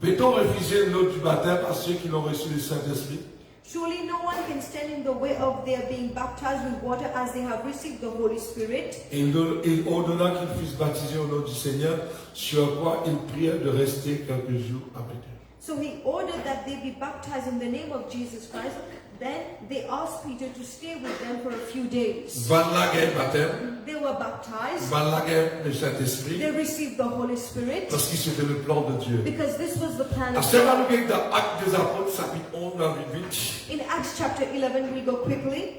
Peut-on refuser l'eau du baptême à ceux qui l'ont reçu le Saint-Esprit? Surely no one can stand in the way of their being baptized with water as they have received the Holy Spirit. Et il ordonna qu'ils fussent baptisés au nom du Seigneur, sur quoi ils prièrent de rester quelques jours avec eux. So he ordered that they be baptized in the name of Jesus Christ. Then they asked Peter to stay with them for a few days. Van la guerre baptême, They were baptized. van la guerre le Saint-Esprit, They received the Holy Spirit parce que c'était le plan de Dieu. because this was the plan À of ce God. moment dans Actes des Apôtres, chapitre 11, verset 8, In Acts chapter 11, we'll go quickly.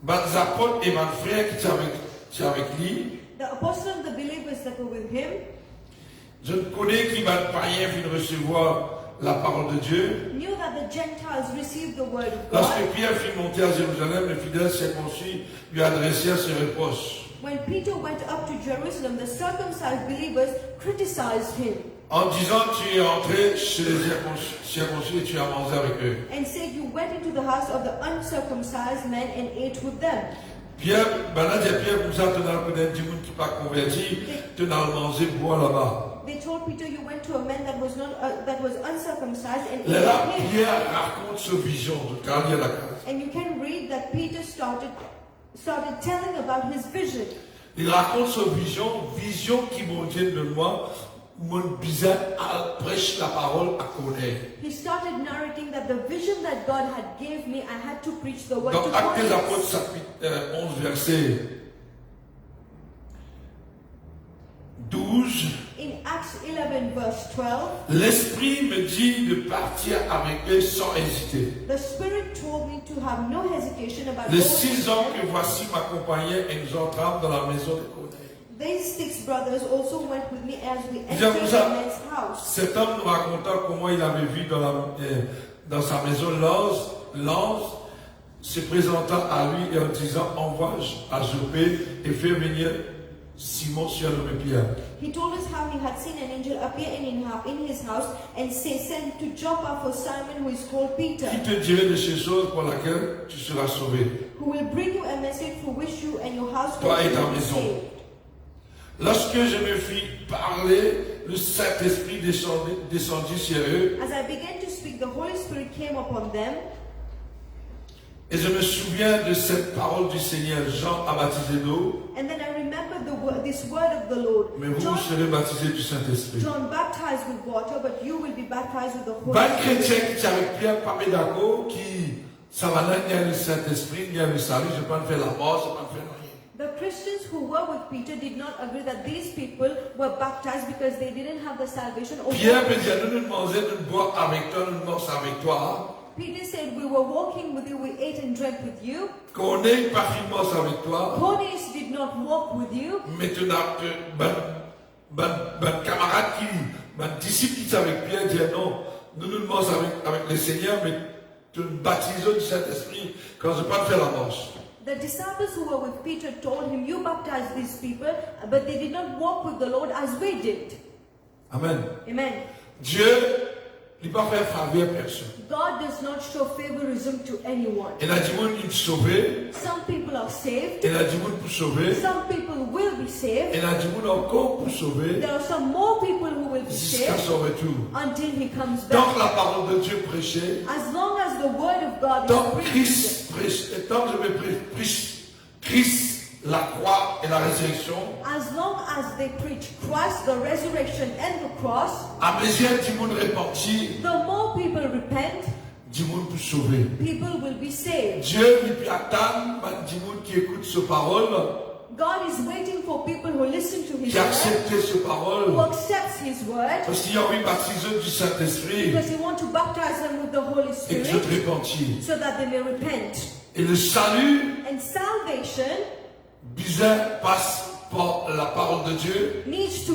les apôtres et mes frères qui étaient avec lui, The apostles and the believers that were with him je ne connais qui va païen viennent recevoir la parole de Dieu. knew that the Gentiles received the word of Lorsque God. Pierre fit monter à Jérusalem, les fidèles circoncis lui adressèrent ses reproches. When Peter went up to Jerusalem, the circumcised believers criticized him En disant, tu es entré chez les circoncis et tu as mangé avec eux. and said, "You went into the house of the uncircumcised men and ate with them." Pierre, maintenant, Pierre, comme ça, tu n'as pas du monde qui n'est pas converti, tu n'as mangé, boire là-bas. They told Peter, "You went to a man that was not that was uncircumcised and ate Là, with him." Pierre raconte sa vision de carrière à la case. And you can read that Peter started telling about his vision. Il raconte sa vision qui m'ont dit de moi, mon bizarre prêche la parole à connaître. He started narrating that the vision that God had gave me, I had to preach the word Dans to Actes des Apôtres, Cornelius. chapitre 11, verset 12, In Acts 11 verse 12, l'Esprit me dit de partir avec eux sans hésiter. the Spirit told me to have no hesitation about Les going 6 to hommes them. que voici m'accompagnaient et nous entrâmes dans la maison de Corneille. These 6 brothers also went with me as we Bien, entered vous the savez, man's house. Cet homme nous raconta comment il avait vu dans sa maison l'ange se présentant à lui et en disant, envoie à Joppé et fais venir Simon surnommé Pierre. He told us how he had seen an angel appear in his house and say, "Send to Joppa for Simon who is called Peter, Qui te dirait de ces choses pour lesquelles tu seras sauvé? who will bring you a message for which you and your household Toi et ta will be maison. saved." Lorsque je me fis parler, le Saint-Esprit descendit sur eux As I began to speak, the Holy Spirit came upon them. et je me souviens de cette parole du Seigneur. Jean a baptisé d'eau, And then I remembered this word of the Lord. mais vous serez baptisés du Saint-Esprit. John baptized with water, but you will be baptized with the Holy Pas de Spirit. chrétien qui est avec Pierre, pas d'accord, qui, ça va là, il y a le Saint-Esprit, il y a le salut, je ne vais pas faire la mort, je ne vais pas faire rien. The Christians who were with Peter did not agree that these people were baptized because they didn't have the salvation of Pierre God. me dit, nous nous mangeons, nous boire avec toi, nous mangeons avec toi. Peter said, "We were walking with you, we ate and drank with you." Qu'on ait pas filmé avec toi. Cornelius did not walk with you. Maintenant, camarade qui, disciple qui est avec Pierre, dit non, nous nous mangeons avec le Seigneur, mais tu nous baptises du Saint-Esprit quand je ne vais pas faire la marche. The disciples who were with Peter told him, "You baptized these people," but they did not walk with the Lord as we did. Amen. Amen. Dieu ne peut pas faire faveur à personne. God does not show favoritism to anyone. Il a dit, il sauver. Some people are saved. Il a dit, pour sauver. Some people will be saved. Il a dit, encore pour sauver. There are some more people who will be Jusqu'à saved son retour. until he comes Tant back. que la parole de Dieu prêchait, As long as the word of God tant is que preached, Christ prêche, et tant que je me prêche Christ, la croix et la résurrection, as long as they preach Christ, the resurrection and the cross, à mesure du monde repentit, the more people repent, du monde pour sauver. people will be saved. Dieu ne peut attendre du monde qui écoute sa parole God is waiting for people who listen to His qui word, acceptent ses paroles, who accepts His word, parce qu'il a envie de baptiser du Saint-Esprit because He wants to baptize them with the Holy et que je te Spirit repentis. so that they may repent. Et le salut, And salvation bizarre, passe par la parole de Dieu. needs to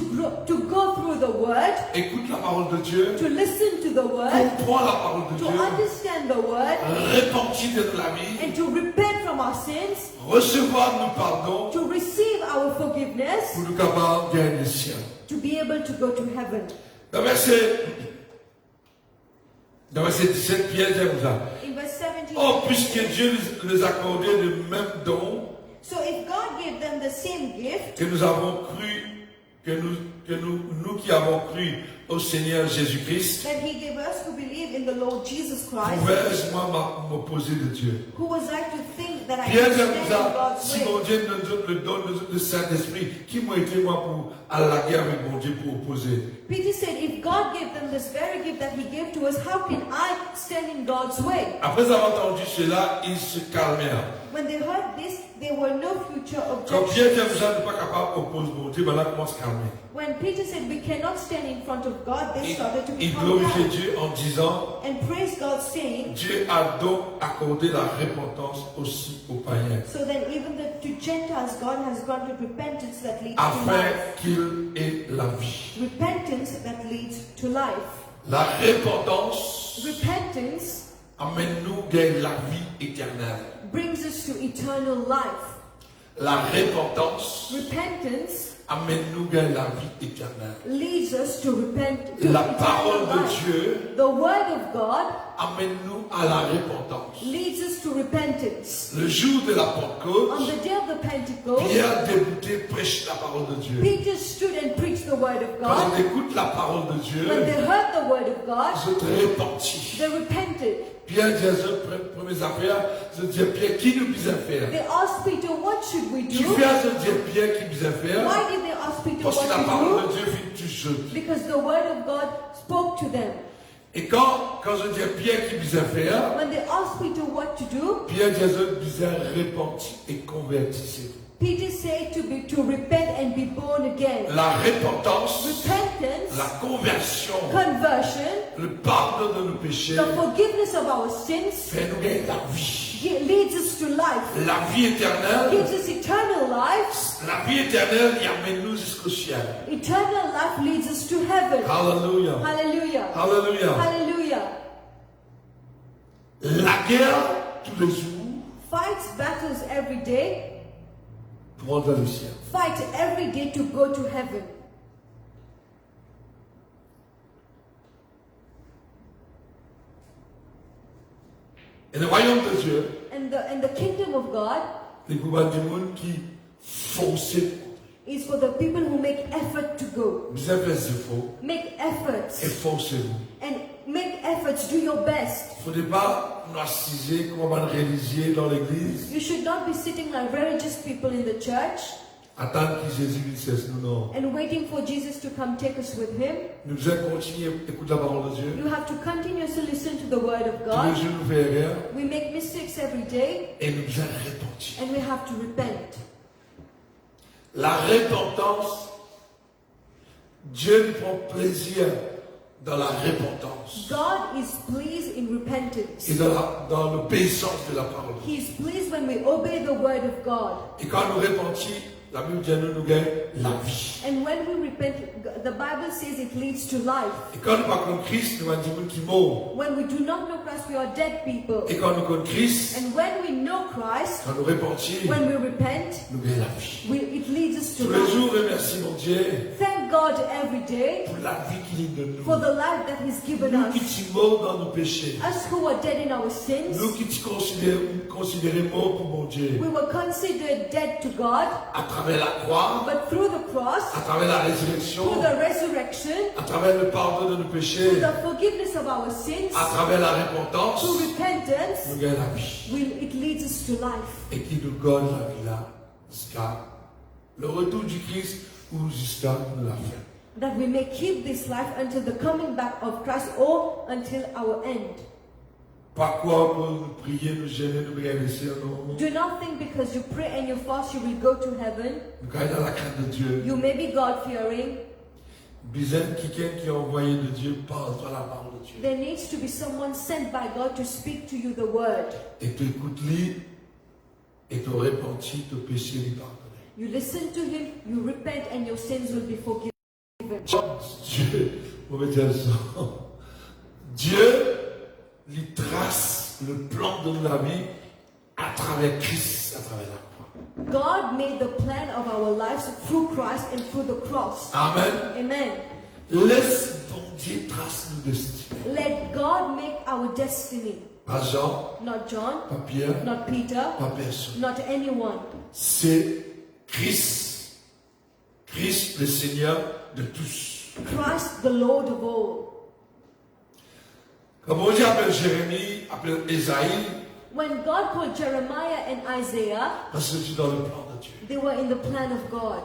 go through the word, Écoute la parole de Dieu. to listen to the word, Comprends la parole de to Dieu. understand the word, Repentis de la vie. and to repent from our sins, Recevoir nos pardons to receive our forgiveness, pour nous capables de gagner le ciel. to be able to go to heaven. Dans verset 17, Pierre dit comme ça. In verse 17, Oh, puisque Dieu nous accordait le même don so if God gave them the same gift, que nous avons cru, nous qui avons cru au Seigneur Jésus-Christ, that He gave us who believe in the Lord Jesus Christ, pouvais-je moi m'opposer de Dieu? who was I to think that I Pierre could dit stand comme in ça, God's si way? mon Dieu nous donne le Saint-Esprit, qui m'a été moi pour aller à la guerre avec mon Dieu pour opposer? Peter said, if God gave them this very gift that He gave to us, how can I stand in God's way? Après avoir entendu cela, ils se calmèrent. When they heard this, there were no future Quand Pierre dit objections. comme ça, n'est pas capable d'opposer mon Dieu, ben là, commence à calmer. When Peter said we cannot stand in front of God, they started to Il become glorifiait down Dieu en disant, and praise God, saying, Dieu a donc accordé la repentance aussi aux païens, so then even to Gentiles, God has granted repentance that leads to afin life. qu'il ait la vie. Repentance that leads to life. La repentance Repentance amène-nous vers la vie éternelle. brings us to eternal life. La repentance Repentance amène-nous vers la vie éternelle. leads us to repent to La eternal parole de life. Dieu The word of God amène-nous à la repentance. leads us to repentance. Le jour de la On Pentecôte, the day of the Pentecost, Pierre débuté prêche la parole de Dieu. Peter stood and preached the word of Quand God. on écoute la parole de Dieu, When they heard the word of God, je te repentis. they repented. Pierre dit à ses premières affaires, je dis Pierre, qui nous bisa faire? They asked Peter, what should we Tu do? fais à ce dire Pierre qui bisa faire? Why did they ask Peter Parce que la what parole to de Dieu fit tout seul. do? Because the word of God spoke to them. Et quand je dis Pierre qui bisa faire, When they asked Peter what to do, Pierre dit à ce bisa repentis et convertissez-vous. Peter said to repent and be born again. La repentance, Repentance, la conversion, conversion, le pardon de nos péchés, the forgiveness of our sins fait nous gagner la vie. leads us to life, La vie éternelle, gives us eternal life. la vie éternelle, il amène-nous jusqu'au ciel. Eternal life leads us to heaven. Alléluia. Hallelujah. Alléluia. Hallelujah. La guerre, tous les jours, Fights battles every day. pour entrer au ciel. Fight every day to go to heaven. Et le royaume de Dieu, And the kingdom of God les gouvernements du monde qui forcent, is for the people who make effort to go. vous avez des efforts, Make efforts. efforcez-vous. And make efforts. Do your best. Il ne faut pas nous assiser comme on va réaliser dans l'église, You should not be sitting like religious people in the church attendre que Jésus vienne cesse nous, non. and waiting for Jesus to come take us with him. Nous devons continuer à écouter la parole de Dieu. You have to continuously listen to the word of Tous les God. jours, nous faisons erreur We make mistakes every day et nous devons repentir. and we have to repent. La repentance, Dieu lui prend plaisir dans la repentance God is pleased in repentance. et dans l'obéissance de la parole. He is pleased when we obey the word of God. Et quand nous repentons, la Bible dit nous gagne la vie. And when we repent, the Bible says it leads to life. Et quand nous parlons de Christ, nous avons dit qui mort. When we do not know Christ, we are dead people. Et quand nous connaissons Christ, And when we know Christ, quand nous repentons, when we repent, nous gagnons la vie. it leads us to Tous les life. jours, remercie mon Dieu Thank God every day pour la vie qu'il donne for nous. the life that He's given Nous qui us. sommes morts dans nos péchés. Us who are dead in our sins, Nous qui te considérés morts pour mon Dieu. we were considered dead to God, À travers la croix, but through the cross, à travers la résurrection, through the resurrection, à travers le pardon de nos through péchés, the forgiveness of our sins, à travers la repentance, through repentance, nous gagnons la vie. it leads us to life. Et qui nous donne la vie là, jusqu'à le retour du Christ ou jusqu'à nous la fin. That we may keep this life until the coming back of Christ or until our end. Pas quoi pour nous prier, nous gêner, nous regarder ici, non. Do not think because you pray and you fast you will go to heaven. Nous gardons la crainte de Dieu. You may be God-fearing. Besoin de quelqu'un qui est envoyé de Dieu, parle-toi la parole de Dieu. There needs to be someone sent by God to speak to you the word. Et tu écoutes-lui, et tu repentis, tes péchés lui pardonnés. You listen to him, you repent, and your sins will be forgiven. Dieu, on va dire ça. Dieu lui trace le plan de la vie à travers Christ, à travers la croix. God made the plan of our lives through Christ and through the cross. Amen. Amen. Laisse ton Dieu trace nos destinées. Let God make our destiny. Pas Jean, Not John, pas Pierre, not Peter, pas personne. not anyone. C'est Christ. Christ, le Seigneur de tous. Christ, the Lord of all. Comme Dieu appelle Jérémie, appelle Esaïe, When God called Jeremiah and Isaiah, parce que tu es dans le plan de Dieu. they were in the plan of God.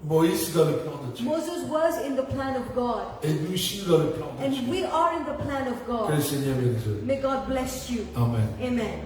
Moïse est dans le plan de Dieu. Moses was in the plan of God. Et nous sommes dans le plan de Dieu. And we are in the plan of Que le God. Seigneur bénisse. May God bless you. Amen. Amen.